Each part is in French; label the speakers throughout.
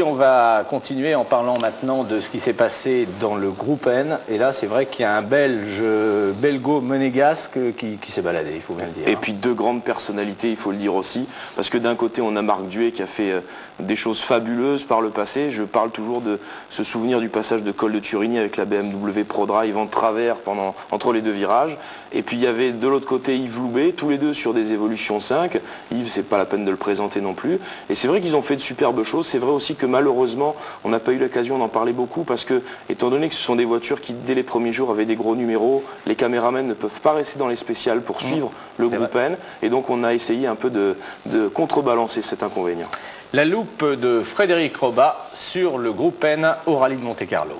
Speaker 1: On va continuer en parlant maintenant de ce qui s'est passé dans le groupe N. Et là, c'est vrai qu'il y a un Belge, belgo-monégasque qui s'est baladé, il faut bien le dire.
Speaker 2: Et puis deux grandes personnalités, il faut le dire aussi. Parce que d'un côté, on a Marc Duet qui a fait des choses fabuleuses par le passé. Je parle toujours de ce souvenir du passage de col de Turini avec la BMW ProDrive en travers entre les deux virages. Et puis il y avait de l'autre côté Yves Loubet, tous les deux sur des évolutions 5. Yves, c'est pas la peine de le présenter non plus. Et c'est vrai qu'ils ont fait de superbes choses. C'est vrai aussi que malheureusement, on n'a pas eu l'occasion d'en parler beaucoup parce que, étant donné que ce sont des voitures qui, dès les premiers jours, avaient des gros numéros, les caméramans ne peuvent pas rester dans les spéciales pour suivre le groupe N. Et donc, on a essayé un peu de contrebalancer cet inconvénient.
Speaker 1: La loupe de Frédéric Robat sur le groupe N au rallye de Monte-Carlo.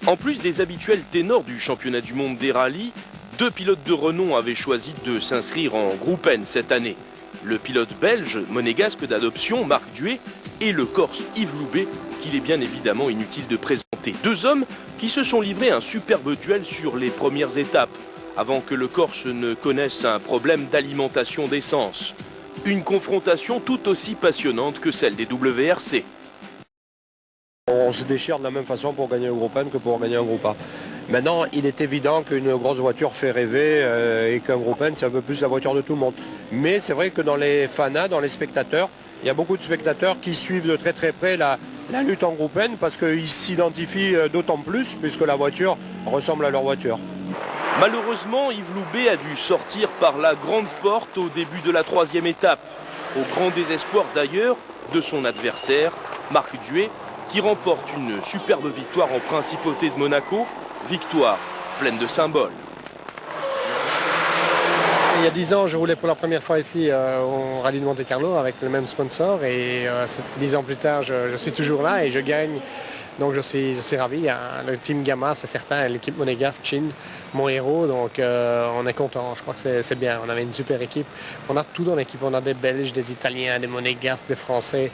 Speaker 3: En plus des habituels ténors du championnat du monde des rallyes, deux pilotes de renom avaient choisi de s'inscrire en groupe N cette année. Le pilote belge, monégasque d'adoption, Marc Duet, et le corse Yves Loubet, qu'il est bien évidemment inutile de présenter. Deux hommes qui se sont livrés un superbe duel sur les premières étapes, avant que le corse ne connaisse un problème d'alimentation d'essence. Une confrontation tout aussi passionnante que celle des WRC.
Speaker 4: On se déchire de la même façon pour gagner le groupe N que pour gagner un groupe A. Maintenant, il est évident qu'une grosse voiture fait rêver et qu'un groupe N, c'est un peu plus la voiture de tout le monde. Mais c'est vrai que dans les fanas, dans les spectateurs, il y a beaucoup de spectateurs qui suivent de très près la lutte en groupe N parce qu'ils s'identifient d'autant plus puisque la voiture ressemble à leur voiture.
Speaker 3: Malheureusement, Yves Loubet a dû sortir par la grande porte au début de la troisième étape, au grand désespoir d'ailleurs de son adversaire, Marc Duet, qui remporte une superbe victoire en principauté de Monaco, victoire pleine de symboles.
Speaker 5: Il y a 10 ans, je roulais pour la première fois ici au rallye de Monte-Carlo avec le même sponsor et 10 ans plus tard, je suis toujours là et je gagne. Donc je suis ravi. Le team Gamma, c'est certain, l'équipe monégasque, Chin, mon héros, donc on est content. Je crois que c'est bien. On avait une super équipe. On a tout dans l'équipe. On a des Belges, des Italiens, des Monégasques, des Français.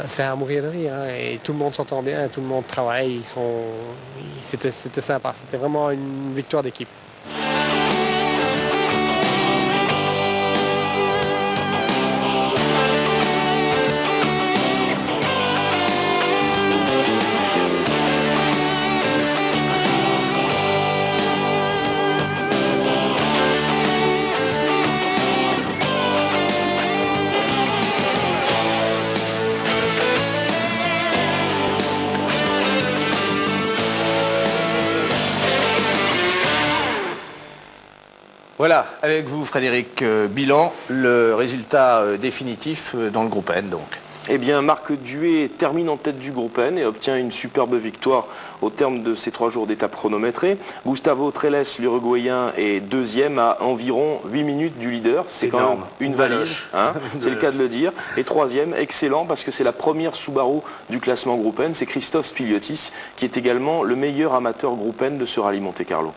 Speaker 5: C'est à mourir de rire hein. Et tout le monde s'entend bien, tout le monde travaille. C'était sympa. C'était vraiment une victoire d'équipe.
Speaker 1: Voilà, avec vous Frédéric, bilan, le résultat définitif dans le groupe N donc.
Speaker 2: Eh bien, Marc Duet termine en tête du groupe N et obtient une superbe victoire au terme de ces 3 jours d'étape chronométrée. Gustavo Trelles, l'Uruguayen, est deuxième à environ 8 minutes du leader. C'est quand même une valise, hein, c'est le cas de le dire. Et troisième, excellent, parce que c'est la première Subaru du classement groupe N. C'est Christophe Spiliotis, qui est également le meilleur amateur groupe N de ce rallye Monte-Carlo.